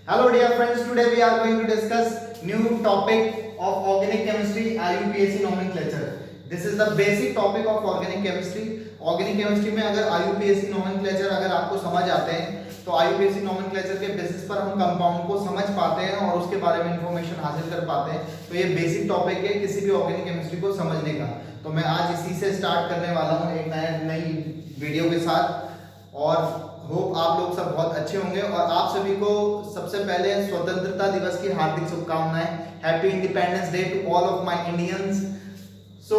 Hello dear friends, today we are going to discuss new topic of organic chemistry IUPAC nomenclature. This is the basic topic of organic chemistry. Organic chemistry में अगर IUPAC nomenclature अगर आपको समझ आते हैं तो IUPAC nomenclature के basis पर हम कंपाउंड को समझ पाते हैं और उसके बारे में इंफॉर्मेशन हासिल कर पाते हैं. तो ये बेसिक टॉपिक है किसी भी ऑर्गेनिक केमिस्ट्री को समझने का. तो मैं आज इसी से स्टार्ट करने वाला हूँ एक नई वीडियो के साथ और होप आप लोग सब बहुत अच्छे होंगे. और आप सभी को सबसे पहले स्वतंत्रता दिवस की हार्दिक शुभकामनाएं. Happy independence day to all of my Indians. So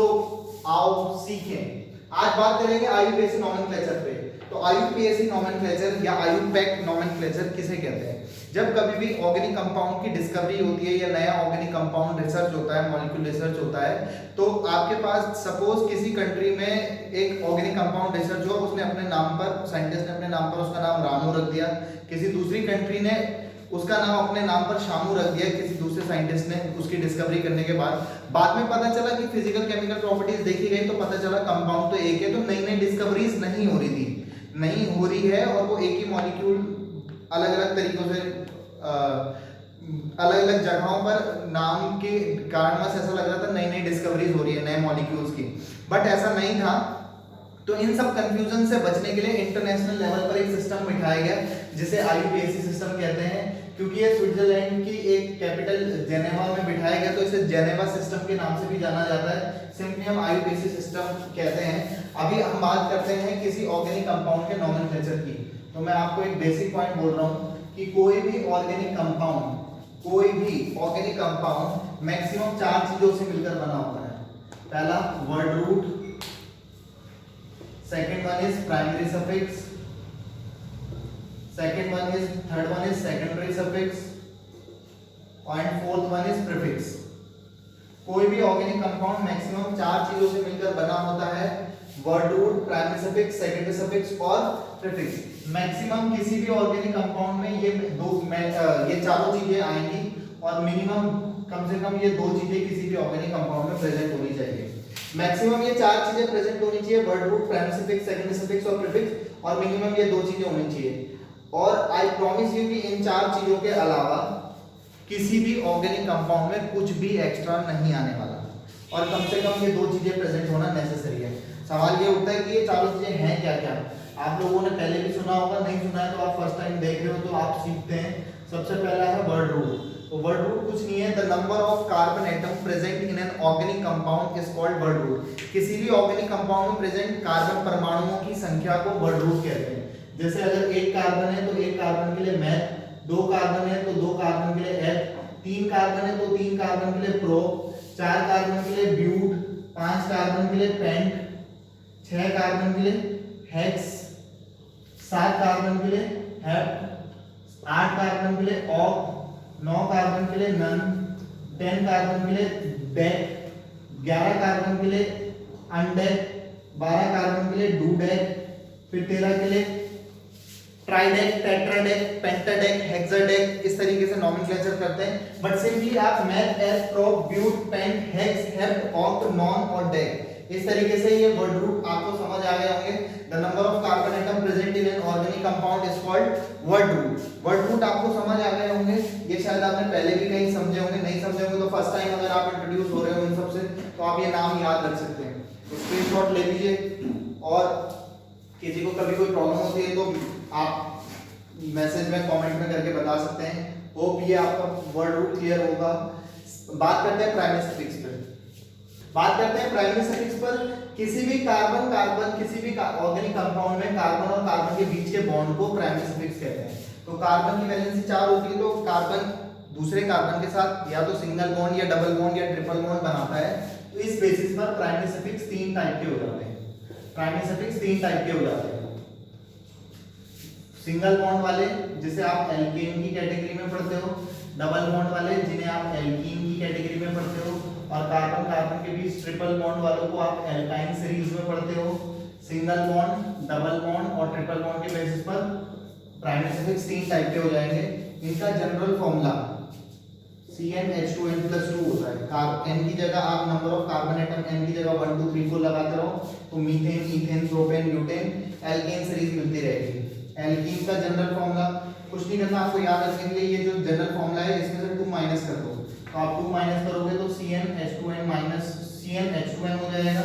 आओ सीखें. आज बात करेंगे आईयूपीएसी नोमेनक्लेचर पे. तो आईयूपीएसी नोमेनक्लेचर या आईयूपैक नोमेनक्लेचर किसे कहते हैं? जब कभी भी ऑर्गेनिक कंपाउंड की डिस्कवरी होती है या नया ऑर्गेनिक कंपाउंड रिसर्च होता है, मॉलिक्यूल रिसर्च होता है, तो आपके पास सपोज किसी कंट्री में एक ऑर्गेनिक कंपाउंड रिसर्च हुआ, उसने अपने नाम पर, साइंटिस्ट ने अपने नाम पर उसका नाम रामू रख दिया. किसी दूसरी कंट्री ने उसका नाम अपने नाम पर शामू रख दिया किसी दूसरे साइंटिस्ट ने उसकी डिस्कवरी करने के बाद में पता चला कि फिजिकल केमिकल प्रॉपर्टीज देखी गई तो पता चला कंपाउंड तो एक है. तो नई नई डिस्कवरीज नहीं हो रही थी, नहीं हो रही है, और वो एक ही मॉलिक्यूल अलग अलग तरीकों से अलग अलग जगहों पर नाम के कारणवश ऐसा लग रहा था नई नई डिस्कवरीज हो रही है नए मॉलिक्यूल्स की. बट ऐसा नहीं था. तो इन सब कंफ्यूजन से बचने के लिए इंटरनेशनल लेवल पर एक सिस्टम बिठाया गया जिसे आईयूपीएसी सिस्टम कहते हैं. क्योंकि ये स्विट्जरलैंड की एक कैपिटल जेनेवा में बिठाया गया तो इसे जेनेवा सिस्टम के नाम से भी जाना जाता है. सिंपली हम आईयूपीएसी सिस्टम कहते हैं. अभी हम बात करते हैं किसी ऑर्गेनिक कंपाउंड के नोमेनक्लेचर की. तो मैं आपको एक बेसिक पॉइंट बोल रहा हूँ कि कोई भी ऑर्गेनिक कंपाउंड मैक्सिमम 4 चीजों से मिलकर बना होता है. पहला word root, second one is primary suffix, third one is secondary suffix and fourth one is prefix. कोई भी ऑर्गेनिक कंपाउंड मैक्सिमम 4 चीजों से मिलकर बना होता है. Word root, primary suffix, secondary suffix और प्रीफिक्स. मैक्सिमम किसी भी ऑर्गेनिक कंपाउंड में ये चारों चीजें आएंगी और मिनिमम कम से कम ये 2 चीजें किसी भी ऑर्गेनिक कंपाउंड में प्रेजेंट होनी चाहिए. मैक्सिमम ये 4 चीजें प्रेजेंट होनी चाहिए, word root, primary suffix, secondary suffix और प्रीफिक्स, और मिनिमम ये 2 चीजें होनी चाहिए. और आई प्रॉमिस यू कि इन 4 चीजों के अलावा किसी भी ऑर्गेनिक कंपाउंड में कुछ भी एक्स्ट्रा नहीं आने वाला, और कम से कम ये 2 चीजें प्रेजेंट होना नेसेसरी है. सवाल ये उठता है कि ये चारों चीजें हैं क्या क्या. आप लोगों ने पहले भी सुना होगा, नहीं सुना है तो आप फर्स्ट टाइम देख रहे हो तो आप सीखते हैं. सबसे पहला है वर्ड रूट. तो वर्ड रूट कुछ नहीं है, the number of carbon atom present in an organic compound is called word root. किसी भी ऑर्गेनिक कंपाउंड में प्रेजेंट कार्बन परमाणुओं की संख्या को वर्ड रूट कहते हैं. जैसे अगर 1 कार्बन है तो 1 कार्बन के लिए मैथ, 2 कार्बन है तो 2 कार्बन के लिए एथ, 3 कार्बन है तो 3 कार्बन के लिए प्रो, 4 कार्बन के लिए ब्यूट, 5 कार्बन के लिए पेंट, 6 कार्बन के लिए हेक्स, 7 कार्बन के लिए हेप्ट, 8 कार्बन के लिए ऑक्ट, 9 कार्बन के लिए नन, 10 कार्बन के लिए डेक, 11 कार्बन के लिए अनडेक, 12 कार्बन के लिए डूडेक, फिर 13 के लिए ट्राइडेक, टेट्राडेक, पेंटाडेक, हेक्साडेक. इस तरीके से नोमेनक्लेचर करते हैं. बट सिंपली आप meth, eth, prop, but, pent, hex, hept, oct, non और डेक, इस तरीके से ये वर्ड रूट आपको समझ आ गए होंगे. The number of carbon atom present in an organic compound is called word root. Word root आपको समझ आ गए होंगे. ये शायद आपने पहले भी कहीं समझे होंगे, नहीं समझे होंगे तो फर्स्ट टाइम अगर आप इंट्रोड्यूस हो रहे हो इन सबसे तो आप ये नाम याद रख सकते हैं. स्क्रीनशॉट ले लीजिए. और किसी को कभी कोई प्रॉब्लम होती है तो आप मैसेज में कमेंट में करके बता सकते हैं. होप ये आपका वर्ड रूट क्लियर होगा. बात करते हैं प्राइमरी सफिक्स पर. किसी भी किसी भी ऑर्गेनिक कंपाउंड में कार्बन और कार्बन के बीच के बॉन्ड को प्राइमरी सफिक्स कहते हैं. तो कार्बन की वैलेंसी 4 होती है तो कार्बन दूसरे कार्बन के साथ या तो सिंगल बॉन्ड या डबल बॉन्ड या ट्रिपल बॉन्ड बनाता है. तो इस बेसिस पर प्राइमरी सफिक्स 3 टाइप के हो जाते हैं. सिंगल बॉन्ड वाले जिसे आप एल्केन की कैटेगरी में पढ़ते हो, डबल बॉन्ड वाले जिन्हें आप एल्कीन की कैटेगरी में पढ़ते हो, और कार्बन कार्बन के बीच ट्रिपल बॉन्ड वालों को आप एल्काइन सीरीज में पढ़ते हो. सिंगल बॉन्ड, डबल बॉन्ड और ट्रिपल बॉन्ड के बेसिस पर प्राइमरी सफिक्स 3 टाइप के हो जाएंगे. इनका जनरल फॉर्मूला CnH2n+2 होता है. n की जगह आप number of carbon atom n की जगह 1 2 3 4 लगाते रहो तो methane, ethane, propane, butane, alkane series मिलती रहेगी. एल्कीन का जनरल फॉर्मूला कुछ नहीं करना, आपको याद रखने के लिए ये जो जनरल फॉर्मूला है इसमें से 2 माइनस कर दो, तो आप 2 माइनस करोगे तो CnH2n माइनस CnH2n हो जाएगा।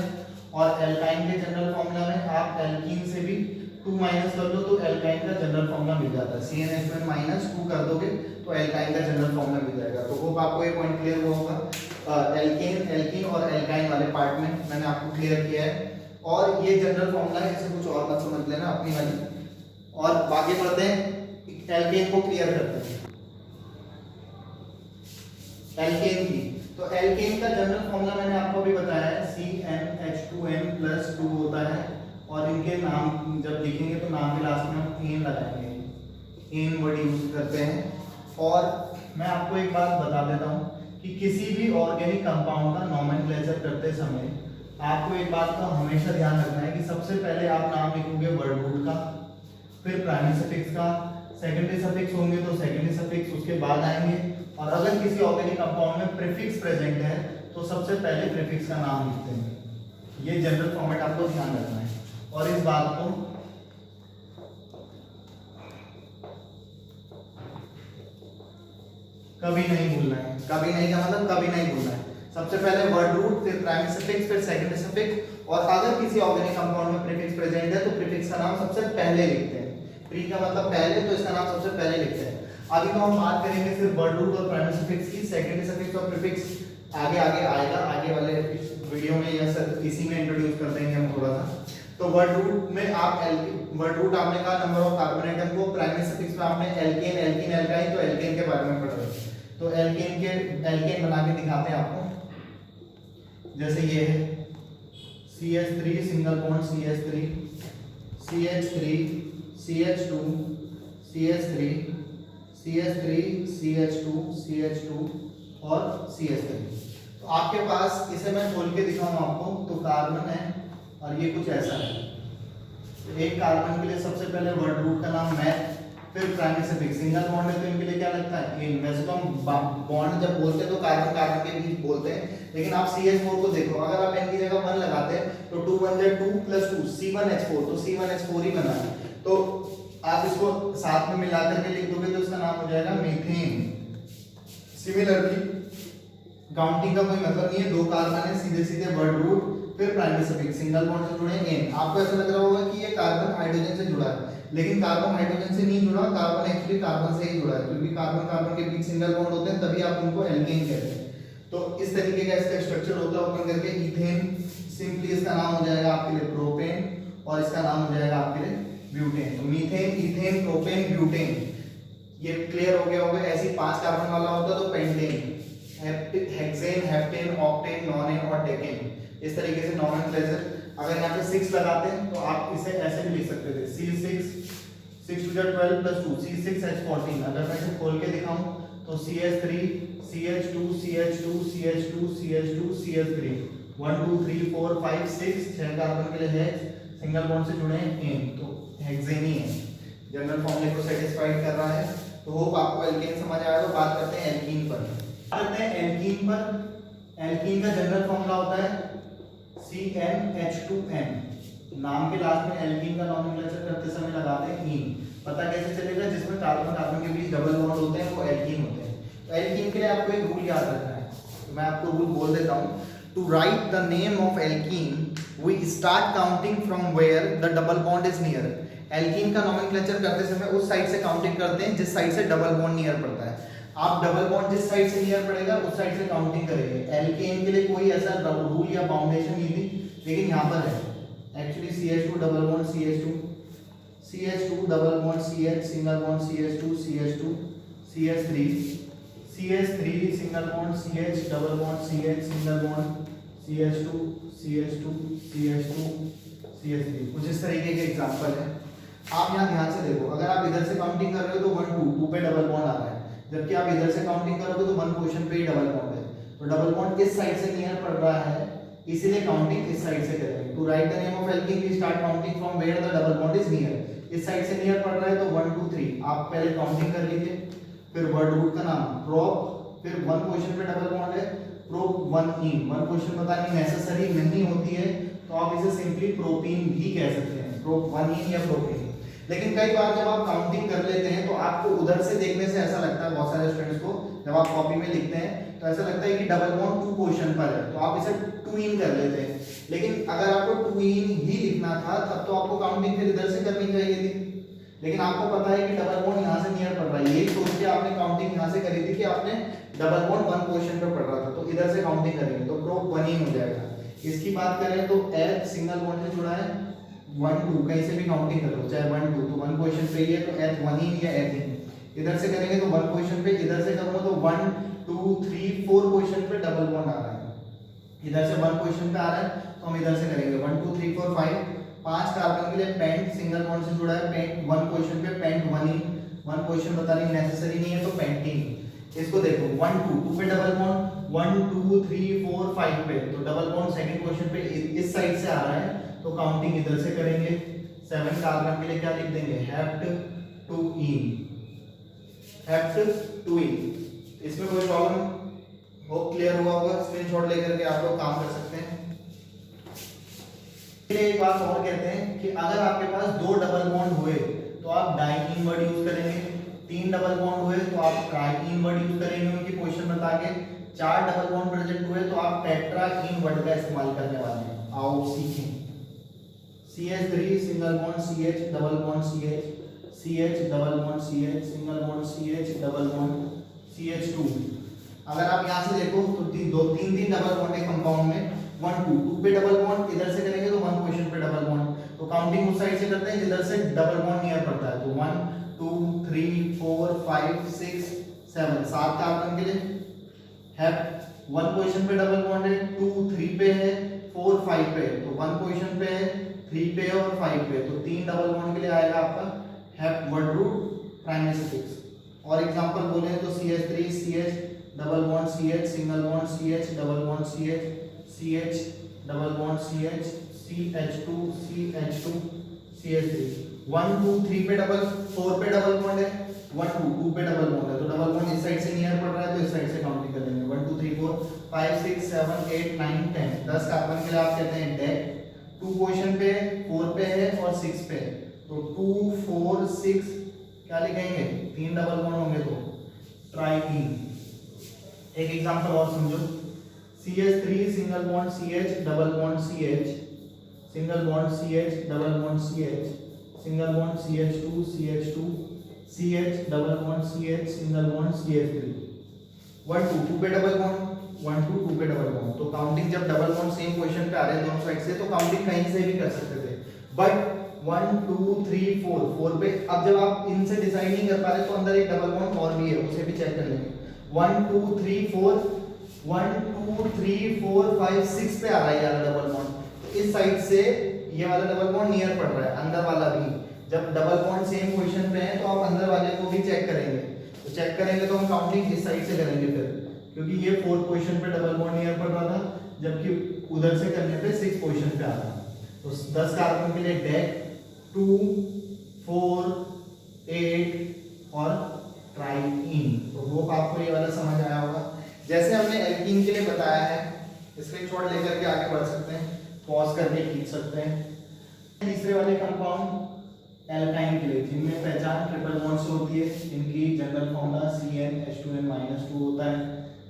और एल्काइन के जनरल फॉर्मूला में आप एल्कीन से भी 2 माइनस कर दो तो एल्काइन का जनरल फॉर्मूला मिल जाता है। CnH2n माइनस 2 कर दोगे तो एल्काइन का जनरल फॉर्मूला मिल जाएगा। तो होप आपको ये पॉइंट क्लियर हुआ होगा। एल्कीन और एल्काइन वाले पार्ट में मैंने आपको क्लियर किया है। और ये जनरल फॉर्मूला है, इसे कुछ और मत समझ लेना अपनी वाली। और आगे बढ़ते हैं, एल्केन को क्लियर करते हैं। एल्केन की, तो एल्केन का जनरल फॉर्मूला मैंने आपको भी बताया है, CnH2n+2 होता है। और इनके नाम जब लिखेंगे तो नाम के लास्ट में हम एन लगाएंगे, एन वर्ड यूज करते हैं। और मैं आपको एक बात बता देता हूँ कि किसी भी ऑर्गेनिक कंपाउंड का नोमेनक्लेचर करते समय आपको एक बात का हमेशा ध्यान रखना है कि सबसे पहले आप नाम लिखोगे वर्ड रूट का, फिर प्राइमरी सफिक्स का, सेकेंडरी सफिक्स होंगे तो सेकेंडरी सफिक्स उसके बाद आएंगे। और अगर किसी ऑर्गेनिक कंपाउंड में प्रीफिक्स प्रेजेंट है तो सबसे पहले प्रीफिक्स का नाम लिखते हैं। ये जनरल फॉर्मेट आपको ध्यान रखना है और इस बात को कभी नहीं भूलना है। कभी नहीं का मतलब कभी नहीं भूलना है। सबसे पहले वर्ड रूट, फिर प्राइमरी सफिक्स, फिर सेकेंडरी सफिक्स। और अगर किसी ऑर्गेनिक कंपाउंड में प्रीफिक्स प्रेजेंट है तो प्रीफिक्स का नाम सबसे पहले लिखते हैं। प्री का मतलब पहले, तो इसका नाम सबसे पहले लिखते हैं। अभी तो हम बात करेंगे सिर्फ वर्ड रूट और प्राइमरी सफिक्स की। सेकेंडरी सफिक्स और प्रीफिक्स आगे आगे आएगा, आगे वाले वीडियो में या सर इसी में इंट्रोड्यूस कर देंगे हम थोड़ा सा। तो वर्ड रूट में आप वर्ड रूट आपने कहा नंबर ऑफ कार्बन एटम को, प्राइमरी सफिक्स में आपने एल्केन, एल्कीन, एल्काइन, तो एल्केन के बारे में पढ़ रहे हैं। तो एल्केन बना के दिखाते हैं आपको। जैसे ये है CH3 single bond CH3, CH3 CH2 CH3 CH3 CH2 CH2 और CH3। तो आपके पास, इसे मैं खोल के दिखाऊं आपको, तो कार्बन है और ये कुछ ऐसा है। तो एक कार्बन के लिए सबसे पहले वर्ड रूट का नाम मैथ, फिर प्राइमरी सफिक्स। सिंगल बॉन्ड है तो इनके लिए क्या लगता है एन। वैसे तो हम बॉन्ड जब बोलते हैं तो कार्बन कार्बन के बीच बोलते हैं, लेकिन आप CH4 को देखो, अगर आप n की जगह 1 लगाते हैं तो 2 1 जा 2 + 2 C1H4, तो C1H4 ही बना है। तो आप इसको साथ में मिला करके लिख दोगे तो इसका नाम हो जाएगा मीथेन। सिमिलरली काउंटिंग का कोई मतलब नहीं है, 2 कार्बन है, सीधे सीधे वर्ड रूट, फिर प्राइमरी सफिक्स, सिंगल बॉन्ड से जुड़े एन। आपको ऐसा लग रहा होगा कि ये कार्बन हाइड्रोजन से जुड़ा है, लेकिन कार्बन हाइड्रोजन से नहीं जुड़ा, कार्बन एक्चुअली कार्बन से ही जुड़ा है, क्योंकि कार्बन कार्बन के बीच सिंगल बॉन्ड होते हैं, तभी आप उनको एल्केन कहते हैं। तो इस तरीके का इसका स्ट्रक्चर होता है। ओपन करके इथेन, सिंपली इसका नाम हो जाएगा आपके लिए प्रोपेन, और इसका नाम हो जाएगा आपके लिए ब्यूटेन। तो मीथेन, इथेन, प्रोपेन, ब्यूटेन, ये क्लियर हो गया होगा। ऐसी 5 कार्बन वाला होता तो pentane, hexane, heptane, octane, nonane और डेकेन। इस तरीके से नोमेनक्लेचर। अगर यहाँ पे 6 लगाते हैं तो आप इसे ऐसे भी लिख सकते थे, C6 6 2 12 + 2 C6H14। अगर मैं इसे खोल के दिखाऊं तो CH3 CH2 CH2 CH2 CH2 CH3 1 2 3 4 5 6 6 carbon के लिए हेक्स, सिंगल बॉन्ड से जुड़े हैं एन, तो हेक्सेन ही है, जनरल फॉर्मूले को सेटिस्फाइड कर रहा है। तो होप आपको एल्केन समझ आया। तो बात करते हैं एल्कीन पर। बात करते हैं एल्कीन पर। एल्कीन का जनरल फॉर्मूला होता है CnH2n। नाम के लास्ट में एल्कीन का नोमेनक्लेचर करते समय लगाते हैं इन। पता कैसे चलेगा? जिसमें कार्बन कार्बन के बीच डबल बॉन्ड होते हैं वो एल्कीन होते हैं। तो एल्कीन के लिए आपको एक रूल याद रखना है, तो मैं आपको रूल बोल देता हूँ। To write the name of alkene we start counting from where the double bond is near. Alkene का नोमेनक्लेचर करते समय उस साइड से काउंटिंग करते हैं जिस साइड से डबल बॉन्ड नियर पड़ता है। आप डबल बॉन्ड जिस साइड से नियर पड़ेगा उस साइड से काउंटिंग करेंगे। एल्केन के लिए कोई ऐसा रूल या बाउंडेशन नहीं थी, लेकिन यहाँ पर है actually CH2 double bond CH2 CH2 double bond CH single bond CH2 CH2 CH3 CH3 single bond CH double bond CH single bond CH2 CH2 CH2 CH3। कुछ इस तरीके के एग्जांपल है। आप यहाँ ध्यान से देखो, अगर आप इधर से काउंटिंग कर रहे हो तो 1 2 2 पे डबल बॉन्ड आ रहा है, जबकि आप इधर से काउंटिंग करोगे तो 1 पोजीशन पे ही डबल बॉन्ड है। तो डबल बॉन्ड इस साइड से नियर पड़ रहा है, इसीलिए काउंटिंग इस साइड से करेंगे। To write the name of alkene we start counting from where the double bond is near. इस साइड से नियर पड़ रहा है तो 1 2 3 आप पहले काउंटिंग कर लीजिए। फिर वर्ड रूट का नाम प्रोप, फिर 1 पोजीशन पे डबल बॉन्ड है, प्रोप 1 इन। 1 पोजीशन बतानी नेसेसरी नहीं होती है, तो आप इसे सिंपली प्रोपीन भी कह सकते हैं, प्रोप 1 इन या प्रोपीन। लेकिन कई बार जब आप काउंटिंग कर लेते हैं तो आपको उधर से देखने से ऐसा लगता है, बहुत सारे स्टूडेंट्स को जब आप कॉपी में लिखते हैं तो ऐसा लगता है कि डबल बॉन्ड 2 पोजीशन पर है, तो आप इसे 2 इन कर लेते हैं। लेकिन अगर आपको 2 इन ही लिखना था तब तो आपको काउंटिंग फिर इधर से करनी चाहिए थी, लेकिन आपको पता है कि डबल बॉन्ड यहाँ से नियर पड़ रहा है, यही सोच के आपने काउंटिंग यहाँ से करी थी कि आपने डबल बॉन्ड 1 पोजीशन पर पड़ रहा था, तो इधर से काउंटिंग करेंगे तो प्रूफ 1 ही हो जाएगा। इसकी बात करें तो एथ सिंगल बॉन्ड से जुड़ा है 1 2, कहीं से भी काउंटिंग करो चाहे 1 2, तो 1 पोजीशन पे ही है तो एथ 1 ही या एथ ही। इधर से करेंगे तो 1 पोजीशन पे, इधर से करूंगा तो 1 2 3 4 पोजीशन पे डबल बॉन्ड आ रहा है, इधर से 1 पोजीशन पे आ रहा है तो हम इधर से करेंगे 1 2 3 4 5 5 कार्बन के लिए पेंट सिंगल बॉन्ड से जुड़ा है, पेंट 1 पोजीशन पे, पेंट 1 ही 1 पोजीशन बतानी नेसेसरी नहीं है तो पेंटीन। इसको देखो 1 2 2 पे डबल बॉन्ड 1 2 3 4 5 पे, तो डबल बॉन्ड सेकंड पोजीशन पे इस साइड से आ रहा है तो काउंटिंग इधर से करेंगे। 7 कार्बन के लिए क्या लिख देंगे, हेप्ट 2 इन, हेप्ट 2 इन। इसमें कोई प्रॉब्लम हो, क्लियर हुआ होगा, स्क्रीनशॉट लेकर के आप लोग काम कर सकते हैं। एक बात और कहते हैं कि अगर आपके पास 2 डबल बॉन्ड हुए तो आप डाई इन वर्ड यूज करेंगे, 3 डबल बॉन्ड हुए तो आप ट्राई इन वर्ड यूज करेंगे उनकी पोजीशन बता के, 4 डबल बॉन्ड प्रेजेंट हुए तो आप टेट्रा इन वर्ड का इस्तेमाल करने वाले हैं। आओ सीखें। CH3 single bond CH double bond CH, CH double bond CH single bond CH double bond CH2। अगर आप यहां से देखो तो 3 डबल बॉन्ड है कंपाउंड में, 1 2 2 पे डबल बॉन्ड, इधर से करेंगे तो 1 पोजीशन पे डबल बॉन्ड, तो काउंटिंग उस साइड से करते हैं जिधर से डबल बॉन्ड नियर पड़ता है, तो 1 2 3 4 5 6 7 7 कार्बन के लिए हैव 1 पोजीशन पे डबल बॉन्ड है, 2 3 पे है, 4 5 पे, तो 1 पोजीशन पे है, 3 पे और 5 पे, तो 3 डबल बॉन्ड के लिए आएगा आपका have word root primary suffix. और एग्जांपल बोले तो CH3 CH double bond CH single bond CH double bond CH CH double bond CH CH2 CH2 CH3 1 2 3 पे डबल, 4 पे डबल बॉन्ड है, 1 2 2 पे डबल बॉन्ड है, तो डबल बॉन्ड इस साइड से नियर पड़ रहा है तो इस साइड से काउंटिंग कर लेंगे 1 2 3 4 5 6 7 8 9 10 10 कार्बन के लिए आप कहते हैं डेक, 2 पोजीशन पे 4 पे है और 6 पे है, तो 2 4 6 क्या लिखेंगे, 3 डबल बॉन्ड होंगे तो ट्राइईन। एक एग्जांपल और समझो, CH3 single bond CH double bond CH single bond CH double bond CH single bond CH2 CH2 CH double bond CH single bond CH3 1 2 2 पे डबल बॉन्ड 1 2 2 पे डबल बॉन्ड, तो counting जब double bond same position पे आ रहे हैं दोनों side से तो काउंटिंग कहीं से भी कर सकते थे, बट 1 2 3 4 4 पे अब जब आप इनसे डिसाइड नहीं कर पा रहे तो अंदर एक डबल बॉन्ड और भी है उसे भी चेक कर लेंगे। 1 2 3 4 1 2 3 4 5 6 पे आ रहा है यार डबल बॉन्ड, तो इस साइड से ये वाला डबल बॉन्ड नियर पड़ रहा है, अंदर वाला भी, जब डबल बॉन्ड सेम पोजीशन पे है तो आप अंदर वाले को भी चेक करेंगे, तो चेक करेंगे तो हम काउंटिंग इस साइड से करेंगे फिर, क्योंकि ये 4 पोजीशन पे डबल बॉन्ड नियर पड़ रहा था जबकि उधर से करने पे 6 पोजीशन पे आ रहा है, तो 10 कार्बन के लिए डेक 2 4 8 और ट्राइईन। तो वो आपको ये वाला समझ आया होगा। जैसे हमने एल्कीन के लिए बताया है, स्क्रीनशॉट लेकर के आगे बढ़ सकते हैं, पॉज करके खींच सकते हैं। तीसरे वाले कंपाउंड एल्काइन के लिए जिनमें पहचान ट्रिपल बॉन्ड से होती है, इनकी जनरल फॉर्मूला CnH2n-2 होता है,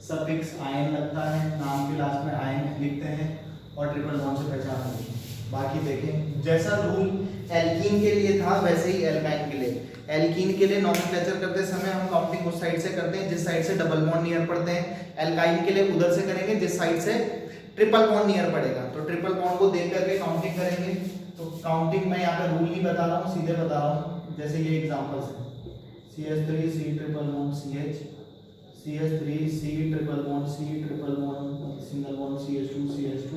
सफिक्स आयन लगता है, नाम के लास्ट में आयन लिखते हैं और ट्रिपल बॉन्ड से पहचान होती है। बाकी देखें जैसा रूल एल्कीन के लिए था वैसे ही एल्काइन के लिए, एल्कीन के लिए नॉमेनक्लेचर करते समय हम काउंटिंग उस साइड से करते हैं जिस साइड से डबल बॉन्ड नियर पड़ते हैं, एल्काइन के लिए उधर से करेंगे जिस साइड से ट्रिपल बॉन्ड नियर पड़ेगा, तो ट्रिपल बॉन्ड को देख करके काउंटिंग करेंगे। तो काउंटिंग में यहाँ पे रूल नहीं बता रहा हूँ, सीधे बता रहा हूँ, जैसे ये एग्जांपल्स है CH3 C triple bond CH CH3 C triple bond C triple bond single bond CH2 CH2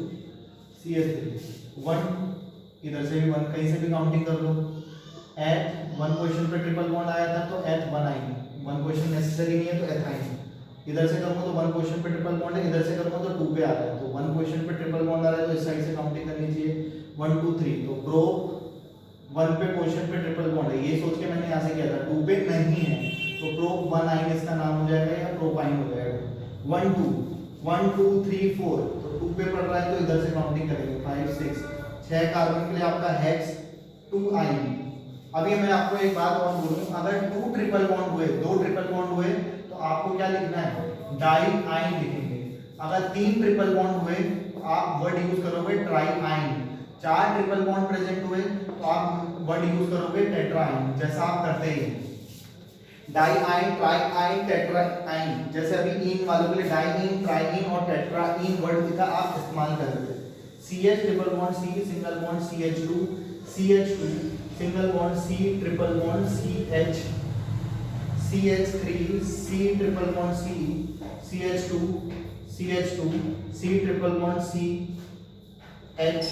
CH3 1 इधर से भी 1 कहीं से भी काउंटिंग कर लो, एथ 1 पोजीशन पे ट्रिपल बॉन्ड आया था तो एथ 1 आएगी, 1 पोजीशन नेसेसरी नहीं है तो एथ आएगी, इधर से करूंगा तो 1 पोजीशन पे ट्रिपल बॉन्ड है, इधर से करूंगा तो 2 पे आ रहा है, तो 1 पोजीशन पे ट्रिपल बॉन्ड आ रहा है तो इस साइड से काउंटिंग करनी चाहिए 1 2 3, तो प्रो 1 पे पोजीशन पे ट्रिपल बॉन्ड है, ये सोच के मैंने यहाँ से किया था, 2 पे नहीं है तो प्रो 1 आइन इसका नाम हो जाएगा या प्रोपाइन हो जाएगा। 1 2 1 2 3 4, तो 2 पे पड़ रहा है तो इधर से काउंटिंग करेंगे 5 6 6 कार्बन के लिए आपका हेक्स 2 आइन अभी मैं आपको एक बात और बोलूं, अगर 2 ट्रिपल बॉन्ड हुए, 2 ट्रिपल बॉन्ड हुए तो आपको क्या लिखना है, डाई आइन लिखेंगे। अगर 3 ट्रिपल बॉन्ड हुए तो आप वर्ड यूज करोगे ट्राई आइन। 4 ट्रिपल बॉन्ड प्रेजेंट हुए तो आप वर्ड यूज करोगे टेट्रा आइन, जैसा आप करते ही डाई आइन, ट्राई आइन, टेट्रा आइन। जैसे अभी इन वालों के लिए डाई इन, ट्राई इन और टेट्रा इन वर्ड का आप इस्तेमाल कर रहे थे। CH triple bond C, single bond CH2, CH2 single bond C, triple bond CH, CH3 C triple bond C, CH2 CH2 C triple bond C H,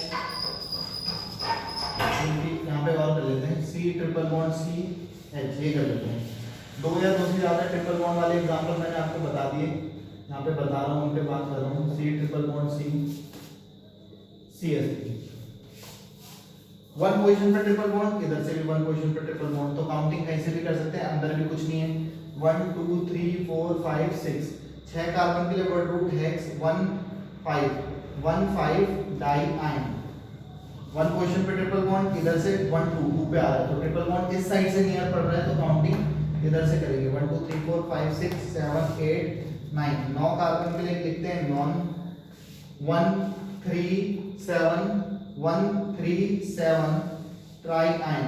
यहाँ पे और कर लेते हैं C triple bond C H, ये कर लेते हैं। 2 या 2 से ज्यादा ट्रिपल बॉन्ड वाले एग्जांपल मैंने आपको बता दिए, यहाँ पे बता रहा हूँ, उन पे बात कर रहा हूँ। C triple bond C CH3, 1 position पे ट्रिपल बॉन्ड, इधर से भी 1 पोजीशन पे ट्रिपल बॉन्ड, तो काउंटिंग कहीं से भी कर सकते हैं, अंदर भी कुछ नहीं है। 1 2 3 4 5 6, 6 कार्बन के लिए वर्ड रूट हेक्स 1 5 डाई आइन। 1 पोजीशन पे ट्रिपल बॉन्ड, इधर से 1 2 पे आ रहा है, तो ट्रिपल बॉन्ड इस साइड से नियर पड़ रहा है, तो काउंटिंग इधर से करेंगे। 1 2 3 4 5 6 7 8 9, 9 कार्बन के लिए लिखते हैं नॉन। 1 3 7 1 3 7 ट्राई आइन,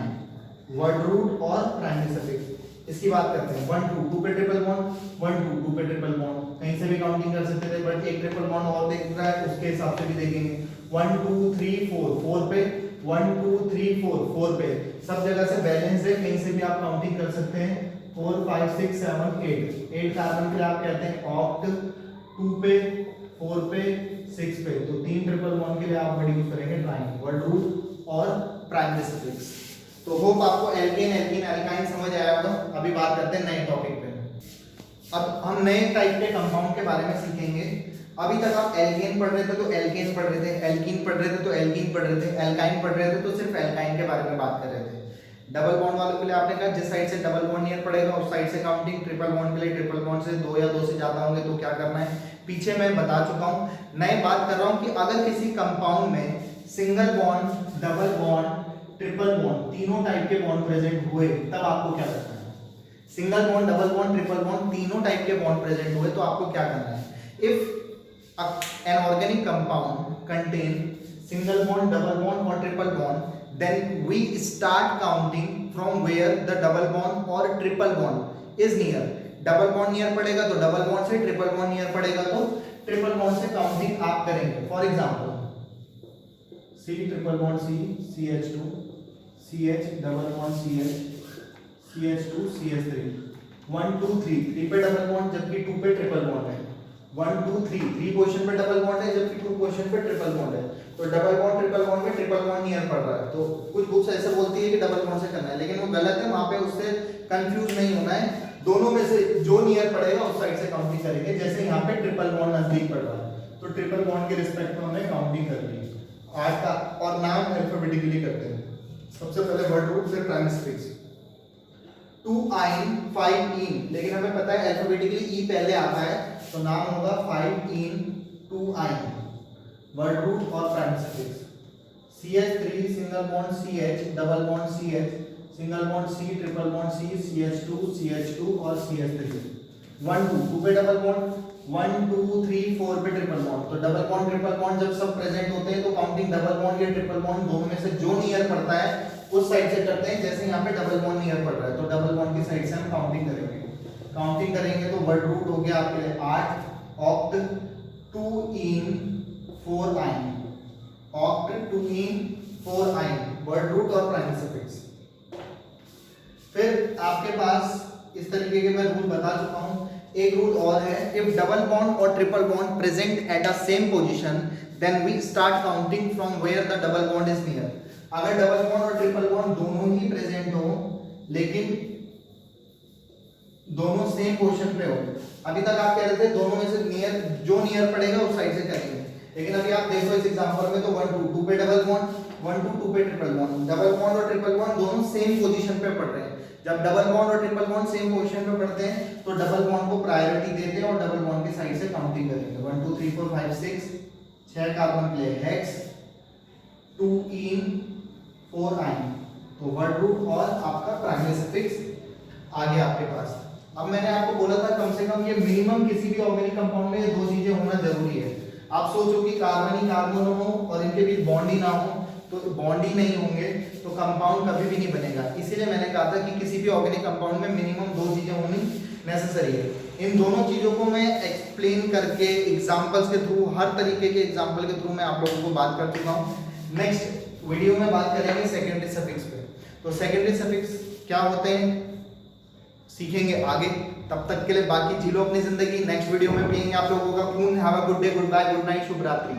वर्ड रूट और प्राइमरी सफिक्स। इसकी बात करते हैं। 1 2 2 पे ट्रिपल बॉन्ड, 1 2 2 पे ट्रिपल बॉन्ड, कहीं से भी काउंटिंग कर सकते थे, बट एक ट्रिपल बॉन्ड और देख रहा है उसके हिसाब से भी देखेंगे। 1 2 3 4 4 पे, 1 2 3 4 4 पे, सब जगह से बैलेंस है, कहीं से भी आप काउंटिंग कर सकते हैं। 4 5 6 7 8 कार्बन के आप कहते हैं ऑक्ट। 2 पे, 4 पे, 6 पे, तो 3 ट्रिपल बॉन्ड के लिए आप वर्ड यूज करेंगे ट्राइन, वर्ड रूट और प्राइमरी सफिक्स। तो होप आपको एल्केन एल्कीन एल्काइन समझ आया होगा। अभी बात करते हैं नए टॉपिक पे। अब हम नए टाइप के कंपाउंड के बारे में सीखेंगे। अभी तक आप एल्केन पढ़ रहे थे तो एल्केन पढ़ रहे थे, एल्कीन पढ़ रहे थे तो एल्कीन पढ़ रहे थे, एल्काइन पढ़ रहे थे तो सिर्फ एल्काइन के बारे में बात कर रहे थे। डबल बॉन्ड वालों के लिए आपने कहा जिस साइड से डबल बॉन्ड नियर पड़ेगा उस साइड से काउंटिंग। ट्रिपल बॉन्ड के लिए ट्रिपल बॉन्ड से 2 या 2 से ज्यादा होंगे तो क्या करना है, पीछे मैं बता चुका हूं। नए बात कर रहा हूं कि अगर किसी कंपाउंड में single bond, double bond, triple bond, तीनों टाइप के बॉन्ड प्रेजेंट हुए तब आपको क्या करना है। Single bond, double bond, triple bond, तीनों टाइप के बॉन्ड प्रेजेंट हुए तो आपको क्या करना है। If an organic compound contain single bond, double bond or triple bond, then we start counting from where the double bond or triple bond is near. Double bond near पड़ेगा तो double bond से, triple bond near पड़ेगा तो triple bond से counting आप करेंगे। For example C triple bond C, CH2, CH double bond CH, CH2, CH3, 1 2 3, 3 पे double bond जबकि 2 पे ट्रिपल बॉन्ड है। 1 2 3, 3 पोजीशन पे डबल बॉन्ड है जबकि 2 पोजीशन पे ट्रिपल बॉन्ड है, तो डबल बॉन्ड ट्रिपल बॉन्ड में ट्रिपल बॉन्ड नियर पड़ रहा है। तो कुछ बुक्स ऐसे बोलती है कि डबल बॉन्ड से करना है, लेकिन वो गलत है। वहां पे उससे कंफ्यूज नहीं होना है, दोनों में से जो नियर पड़ेगा उस साइड से काउंटिंग करेंगे। जैसे यहाँ पे ट्रिपल बॉन्ड नजदीक पड़ रहा है तो ट्रिपल बॉन्ड के रिस्पेक्ट में हमने काउंटिंग कर ली। आज का और नाम अल्फाबेटिकली करते हैं। सबसे पहले वर्ड रूट, फिर प्राइमरी सफिक्स। 2 आइन 5 इन, लेकिन हमें पता है अल्फाबेटिकली ई पहले आता है तो नाम होगा 5 इन 2 आइन, वर्ड रूट और primary suffix. CH3 single bond CH, double bond CH, single bond C, triple bond C, CH2, CH2 और CH3। 1 2 2 पे डबल बॉन्ड, 1 2 3 4 पे ट्रिपल बॉन्ड, तो डबल बॉन्ड ट्रिपल बॉन्ड जब सब प्रेजेंट होते हैं तो काउंटिंग डबल बॉन्ड या ट्रिपल बॉन्ड दोनों में से जो नियर पड़ता है उस साइड से करते हैं। जैसे यहाँ पे डबल बॉन्ड नियर पड़ रहा है तो डबल बॉन्ड की साइड से हम काउंटिंग करेंगे। काउंटिंग करेंगे तो वर्ड रूट हो गया आपके लिए 8, ऑक्ट 2 इन 4 आइन, ऑक्ट 2 इन 4 आइन, वर्ड रूट और प्राइमरी सफिक्स। फिर आपके पास इस तरीके के मैं रूल बता चुका हूं। एक रूल और है, इफ डबल बॉन्ड और triple bond present at a same position then we start counting from where the double bond is near. अगर डबल बॉन्ड और ट्रिपल बॉन्ड दोनों ही प्रेजेंट हो लेकिन दोनों सेम पोजीशन पे हो, अभी तक आप कह रहे थे दोनों में से नियर, जो नियर पड़ेगा उस साइड से करेंगे, लेकिन अभी आप देखो इस एग्जांपल में तो 1 2 2 पे डबल बॉन्ड, 1 2 2 पे ट्रिपल बॉन्ड, डबल बॉन्ड और ट्रिपल बॉन्ड दोनों सेम पोजीशन पे पड़ रहे हैं। जब डबल बॉन्ड और ट्रिपल बॉन्ड सेम पोजीशन पे पड़ते हैं तो डबल बॉन्ड को प्रायोरिटी देते हैं और डबल बॉन्ड की साइड से काउंटिंग करेंगे। 1 2 3 4 5 6, 6 कार्बन के लिए हेक्स, 2 इन 4 आइन, तो वर्ड रूट और आपका प्राइमरी सफिक्स आ गया आपके पास। अब मैंने आपको बोला था कम से कम ये मिनिमम किसी भी ऑर्गेनिक कंपाउंड में ये दो चीजें होना जरूरी है। आप सोचो कि कार्बन ही कार्बन हो और इनके बीच बॉन्ड ही ना हो, तो बॉन्ड ही नहीं होंगे तो कंपाउंड कभी भी नहीं बनेगा। इसीलिए मैंने कहा था कि किसी भी ऑर्गेनिक कंपाउंड में मिनिमम दो चीजें होनी नेसेसरी है। इन दोनों चीजों को मैं एक्सप्लेन करके एग्जांपल्स के थ्रू, हर तरीके के एग्जांपल के थ्रू मैं आप लोगों को बात कर चुका हूँ। नेक्स्ट वीडियो में बात करेंगे सेकेंडरी सफिक्स पे। तो सेकेंडरी सफिक्स क्या होते हैं सीखेंगे आगे। तब तक के लिए बाकी जी लो अपनी जिंदगी। नेक्स्ट वीडियो में पियेंगे आप लोगों का खून। Have a good day, good bye, good night, शुभ रात्रि।